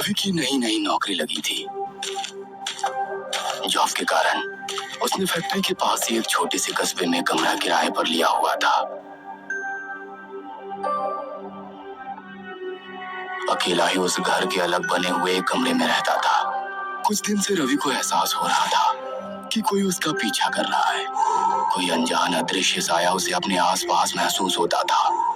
रवि की नई नई नौकरी लगी थी। जॉब के कारण उसने फैक्ट्री के पास ही एक छोटे से कस्बे में कमरा किराए पर लिया हुआ था। अकेला ही उस घर के अलग बने हुए एक कमरे में रहता था। कुछ दिन से रवि को एहसास हो रहा था कि कोई उसका पीछा कर रहा है। कोई अनजान अदृश्य साया उसे अपने आसपास महसूस होता था।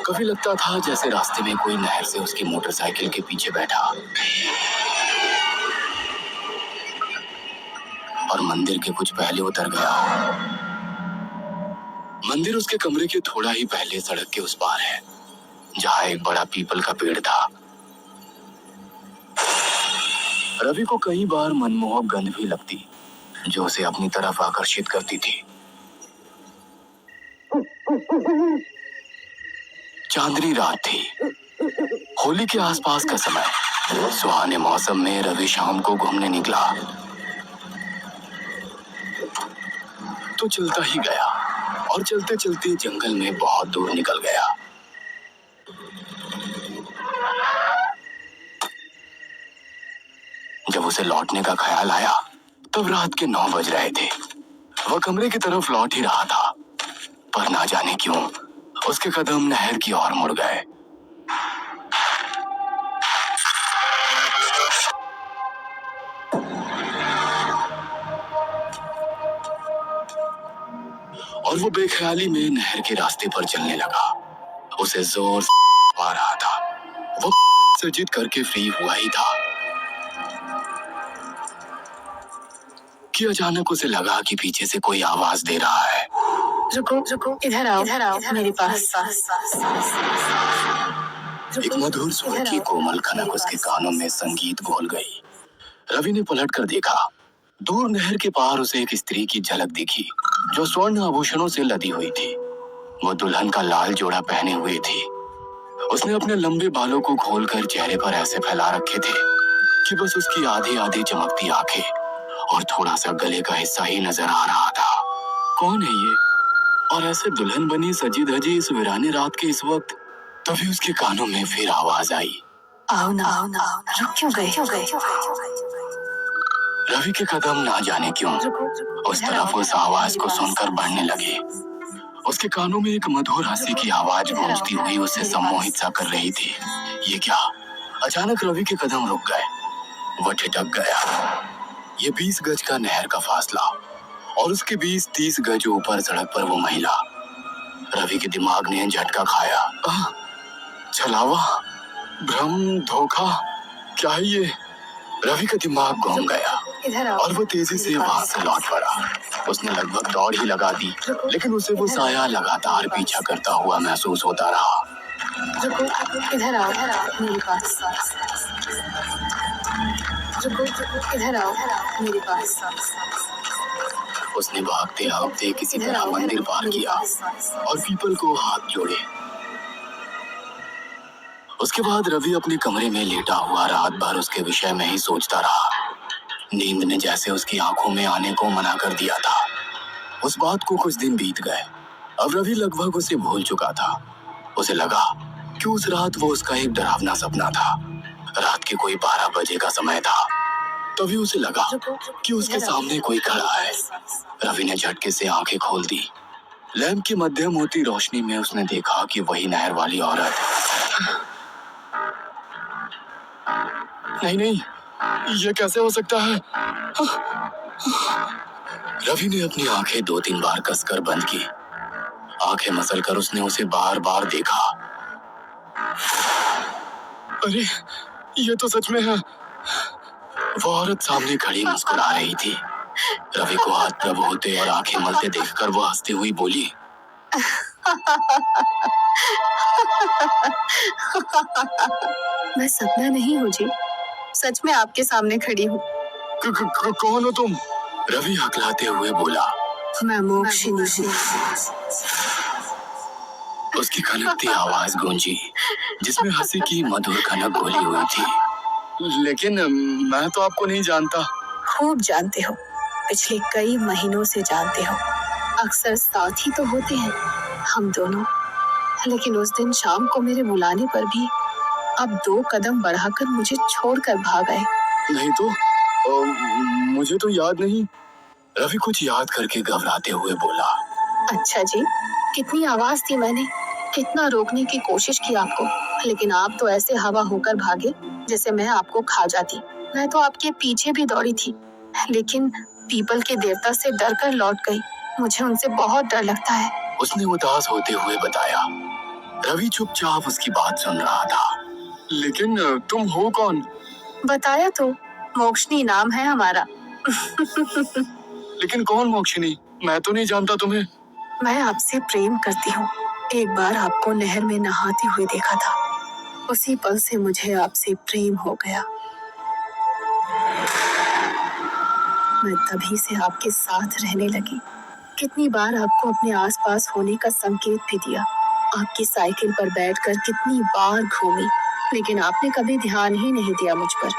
कभी लगता था जैसे रास्ते में कोई नहर से उसकी मोटरसाइकिल के पीछे बैठा और मंदिर के कुछ पहले उतर गया हो। मंदिर उसके कमरे के थोड़ा ही पहले सड़क के उस पार है, जहाँ एक बड़ा पीपल का पेड़ था। रवि को कई बार मनमोहक गंध भी लगती, जो उसे अपनी तरफ आकर्षित करती थी। चांदनी रात थी, होली के आसपास का समय। सुहाने मौसम में रवि शाम को घूमने निकला तो चलता ही गया और चलते चलते जंगल में बहुत दूर निकल गया। जब उसे लौटने का ख्याल आया तब रात के 9 बज रहे थे। वह कमरे की तरफ लौट ही रहा था, पर ना जाने क्यों उसके कदम नहर की ओर मुड़ गए। और वो बेख्याली में नहर के रास्ते पर चलने लगा। उसे जोर से आ रहा था। वो सजिद करके फ्री हुआ ही था कि अचानक उसे लगा कि पीछे से कोई आवाज दे रहा है। रुको रुको, इधर आओ मेरे पास। एक मधुर स्वर की कोमल खनक उसके कानों में संगीत घोल गई। रवि ने पलट कर देखा। दूर नहर के पार उसे एक स्त्री की झलक दिखी, जो स्वर्ण आभूषणों से लदी हुई थी। वो दुल्हन का लाल जोड़ा पहने हुए थी। उसने अपने लंबे बालों को खोलकर चेहरे पर ऐसे फैला रखे थे कि बस उसकी आधी आधी चमकती आंखें और थोड़ा सा गले का हिस्सा ही नजर आ रहा था। कौन है ये? और ऐसे दुल्हन बनी सजी धजी इस वीरानी रात के इस वक्त? तभी उसके कानों में फिर आवाज आई, आओ ना, रुक क्यों गए? रवि के कदम ना जाने क्यों उस तरफ उस आवाज को सुनकर बढ़ने लगे। उसके कानों में एक मधुर हंसी की आवाज गूंजती हुई उसे सम्मोहित सा कर रही थी। ये क्या? अचानक रवि के कदम रुक गए। वह ठिठक गया। ये 20 गज का नहर का फासला और उसके 20-30 गज ऊपर सड़क पर वो महिला। रवि के दिमाग ने झटका खाया। छलावा, भ्रम, धोखा, क्या है ये? रवि का दिमाग घूम गया और वो तेजी से वहां से लौट पड़ा। उसने लगभग दौड़ ही लगा दी, लेकिन उसे वो साया लगातार पीछा करता हुआ महसूस होता रहा। इधर आओ मेरे पास। इधर आओ मेरे पास। उसने भागते भागते किसी तरह मंदिर पार किया और पीपल को हाथ जोड़े। उसके बाद रवि अपने कमरे में लेटा हुआ रात भर उसके विषय में ही सोचता रहा। नींद ने जैसे उसकी आंखों में आने को मना कर दिया था। उस बात को कुछ दिन बीत गए। अब रवि लगभग उसे भूल चुका था। उसे लगा कि उस रात वो उसका एक डरावना सपना था। रात के कोई 12 बजे का समय था। तभी उसे लगा कि उसके सामने कोई खड़ा है। रवि ने झटके से आंखें खोल दी। लैंप की मध्यम होती रोशनी में उसने देखा कि वही नहर वाली औरत। नहीं, ये कैसे हो सकता है? रवि ने अपनी आंखें 2-3 बार कसकर बंद की। आंखें मसलकर उसने उसे बार बार देखा। अरे, ये तो सच में है। वो औरत सामने खड़ी मुस्कुरा रही थी। रवि को हाथ प्रभ होते और आंखें मलते देखकर वो हंसती हुई बोली, मैं सपना नहीं हूँ जी, सच में आपके सामने खड़ी हूँ। कौन हो तुम? रवि हकलाते हुए बोला, मैं मोक्षिनी। उसकी खनकती आवाज गूंजी, जिसमें हंसी की मधुर खनक घुली हुई थी। लेकिन मैं तो आपको नहीं जानता। खूब जानते हो, पिछले कई महीनों से जानते हो। अक्सर साथ ही तो होते हैं। हम दोनों। लेकिन उस दिन शाम को मेरे बुलाने पर भी आप 2 कदम बढ़ाकर मुझे छोड़कर भाग गए। नहीं तो मुझे तो याद नहीं। रवि कुछ याद करके घबराते हुए बोला। अच्छा जी, कितनी आवाज दी मैंने, कितना रोकने की कोशिश की आपको, लेकिन आप तो ऐसे हवा होकर भागे जैसे मैं आपको खा जाती। मैं तो आपके पीछे भी दौड़ी थी, लेकिन पीपल के देवता से डर कर लौट गई। मुझे उनसे बहुत डर लगता है। उसने उदास होते हुए बताया। रवि चुपचाप उसकी बात सुन रहा था। लेकिन तुम हो कौन? बताया तो, मोक्षनी नाम है हमारा। लेकिन कौन मोक्षिनी? मैं तो नहीं जानता तुम्हें। मैं आपसे प्रेम करती हूँ। एक बार आपको नहर में नहाते हुए देखा था, उसी पल से मुझे आपसे प्रेम हो गया। मैं तभी से आपके साथ रहने लगी। कितनी बार आपको अपने आसपास होने का संकेत भी दिया। आपकी साइकिल पर बैठकर कितनी बार घूमी, लेकिन आपने कभी ध्यान ही नहीं दिया मुझ पर।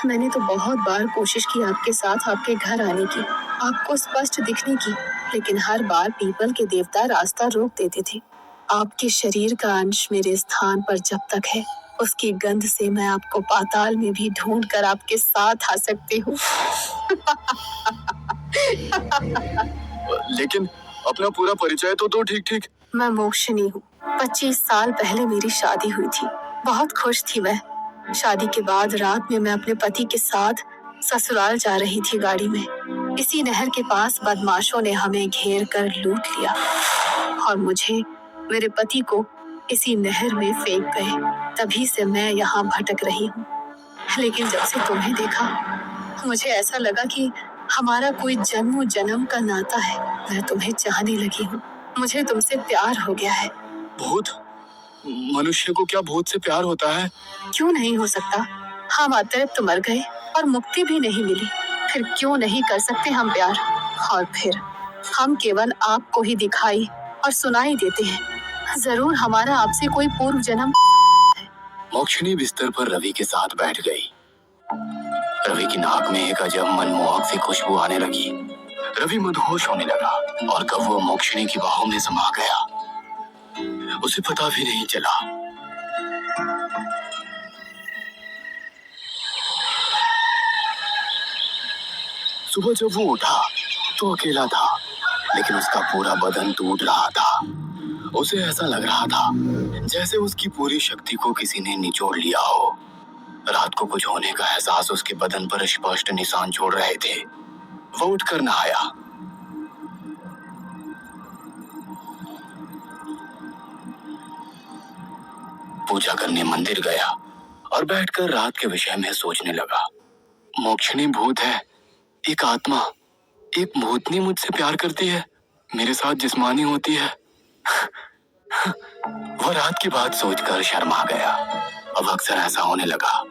मैंने तो बहुत बार कोशिश की आपके साथ आपके घर आने की, आपको स्पष्ट दिखने की, लेकिन हर बार पीपल के देवता रास्ता रोक देते थे। आपके शरीर का अंश मेरे स्थान पर जब तक है, उसकी गंध से मैं आपको पाताल में भी ढूंढ कर आपके साथ आ सकती हूँ। लेकिन अपना पूरा परिचय तो दो ठीक ठीक। मैं मोक्षिनी हूँ। 25 साल पहले मेरी शादी हुई थी। बहुत खुश थी मैं। शादी के बाद रात में मैं अपने पति के साथ ससुराल जा रही थी गाड़ी में। इसी नहर के पास बदमाशों ने हमें घेर कर लूट लिया और मुझे, मेरे पति को इसी नहर में फेंक गए। तभी से मैं यहाँ भटक रही हूँ। लेकिन जब से तुम्हें देखा, मुझे ऐसा लगा कि हमारा कोई जन्मों जन्म का नाता है। मैं तुम्हें चाहने लगी हूँ। मुझे तुमसे प्यार हो गया है। भूत? मनुष्य को क्या भूत से प्यार होता है? क्यों नहीं हो सकता? हम अतृप्त मर गए और मुक्ति भी नहीं मिली, फिर क्यों नहीं कर सकते हम प्यार? और फिर हम केवल आपको ही दिखाई और सुनाई देते हैं। जरूर हमारा आपसे कोई पूर्व जन्म। मोक्षिनी बिस्तर पर रवि के साथ बैठ गई। रवि की नाक में एक अजब मनमोहक सी खुशबू आने लगी। रवि मदहोश होने लगा और कब वो मोक्षिनी की बाहों में समा गया, उसे पता भी नहीं चला। सुबह जब वो उठा तो अकेला था, लेकिन उसका पूरा बदन टूट रहा था। उसे ऐसा लग रहा था जैसे उसकी पूरी शक्ति को किसी ने निचोड़ लिया हो। रात को कुछ होने का एहसास उसके बदन पर स्पष्ट निशान छोड़ रहे थे। वो उठकर नहाया। पूजा करने मंदिर गया और बैठकर रात के विषय में सोचने लगा। मोक्षिनी भूत है, एक आत्मा, एक भूतनी मुझसे प्यार करती है, मेरे साथ जिस्मानी होती है। वो रात की बात सोचकर शर्मा गया। अब अक्सर ऐसा होने लगा।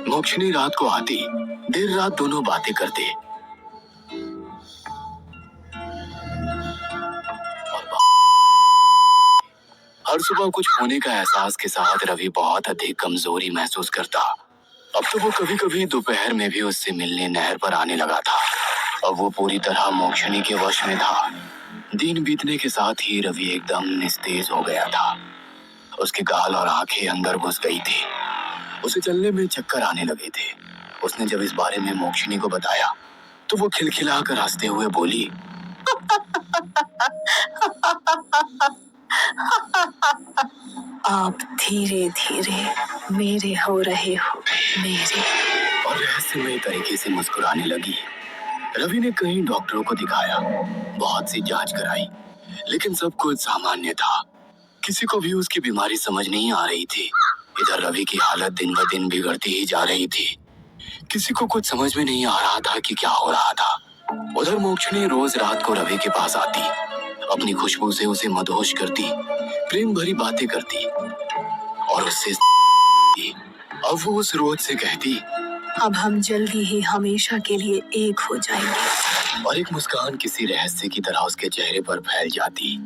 मोक्षिनी रात को आती, देर रात दोनों बातें करते और हर सुबह कुछ होने का एहसास के साथ रवि बहुत अधिक कमजोरी महसूस करता। अब तो वो कभी कभी दोपहर में भी उससे मिलने नहर पर आने लगा था। अब वो पूरी तरह मोक्षिनी के वश में था। दिन बीतने के साथ ही रवि एकदम निस्तेज हो गया था। उसके गाल और आंखें अंदर घुस गई थी। उसे चलने में चक्कर आने लगे थे। उसने जब इस बारे में मोक्षिनी को बताया तो वो खिलखिलाकर हंसते हुए बोली, आप धीरे धीरे मेरे हो रहे हो, मेरे। और रहस्यमय तरीके से मुस्कुराने लगी। रवि ने कई डॉक्टरों को दिखाया, बहुत सी जांच कराई, लेकिन सब कुछ सामान्य था। किसी को भी उसकी बीमारी समझ नहीं आ रही थी। इधर रवि की हालत दिन ब दिन बिगड़ती ही जा रही थी। किसी को कुछ समझ में नहीं आ रहा था कि क्या हो रहा था। उधर मोक्षिनी रोज रात को रवि के पास आती, अपनी खुशबू से उसे मदहोश करती, प्रेम भरी बातें करती और उससे अब वो उस रोज से कहती, अब हम जल्दी ही हमेशा के लिए एक हो जाएंगे। और एक मुस्कान किसी रहस्य की तरह उसके चेहरे पर फैल जाती।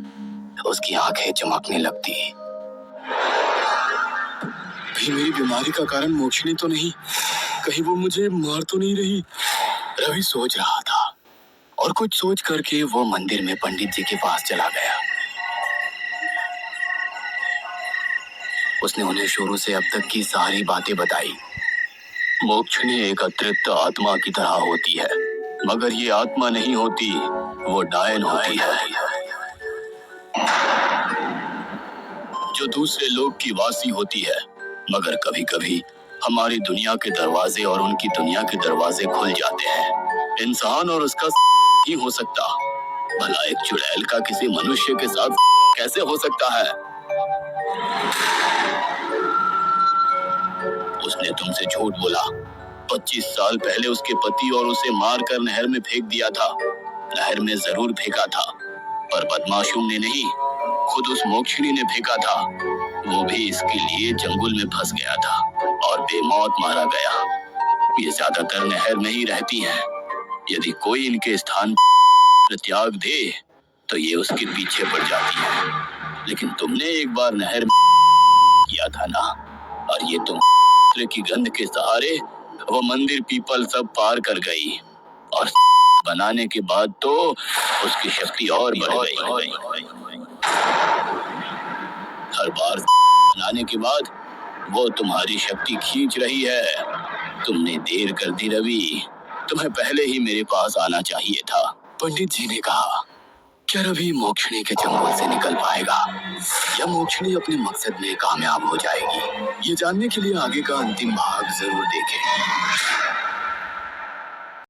उसकी आंखें चमकने लगती। भी मेरी बीमारी का कारण मोक्षिनी तो नहीं? कहीं वो मुझे मार तो नहीं रही? रवि सोच रहा था और कुछ सोच करके वो मंदिर में पंडित जी के पास चला गया। उसने उन्हें शुरू से अब तक की सारी बातें बताई। मोक्षिणी एक अतृप्त आत्मा की तरह होती है, मगर ये आत्मा नहीं होती, वो डायन होती है, जो दूसरे लोग की वासी होती है। मगर कभी कभी हमारी दुनिया के दरवाजे और उनकी दुनिया के दरवाजे खुल जाते हैं। इंसान और उसका ही हो सकता, भला एक चुड़ैल का किसी मनुष्य के साथ कैसे हो सकता है? उसने तुमसे झूठ बोला। 25 साल पहले उसके पति और उसे मारकर नहर में फेंक दिया था। नहर में जरूर फेंका था, पर बदमाशों ने नहीं, खुद उस मोक्षिणी ने फेंका था। वो भी इसके लिए जंगल में फंस गया था और बेमौत मारा गया। ये ज्यादातर नहर में ही रहती हैं। यदि कोई इनके स्थान पर त्याग दे तो ये उसके पीछे पड़ जाती है। लेकिन तुमने एक बार नहर में किया था ना, और ये तुम की गंध के सहारे वो मंदिर पीपल सब पार कर गई, और बनाने के बाद तो उसकी शक्ति और बढ़ गई। हर बार बनाने के बाद वो तुम्हारी शक्ति खींच रही है। तुमने देर कर दी रवि, तुम्हें पहले ही मेरे पास आना चाहिए था। पंडित जी ने कहा, क्या रवि मोक्षिणी के जंगल से निकल पाएगा या मोक्षिणी अपने मकसद में कामयाब हो जाएगी? ये जानने के लिए आगे का अंतिम भाग जरूर देखें।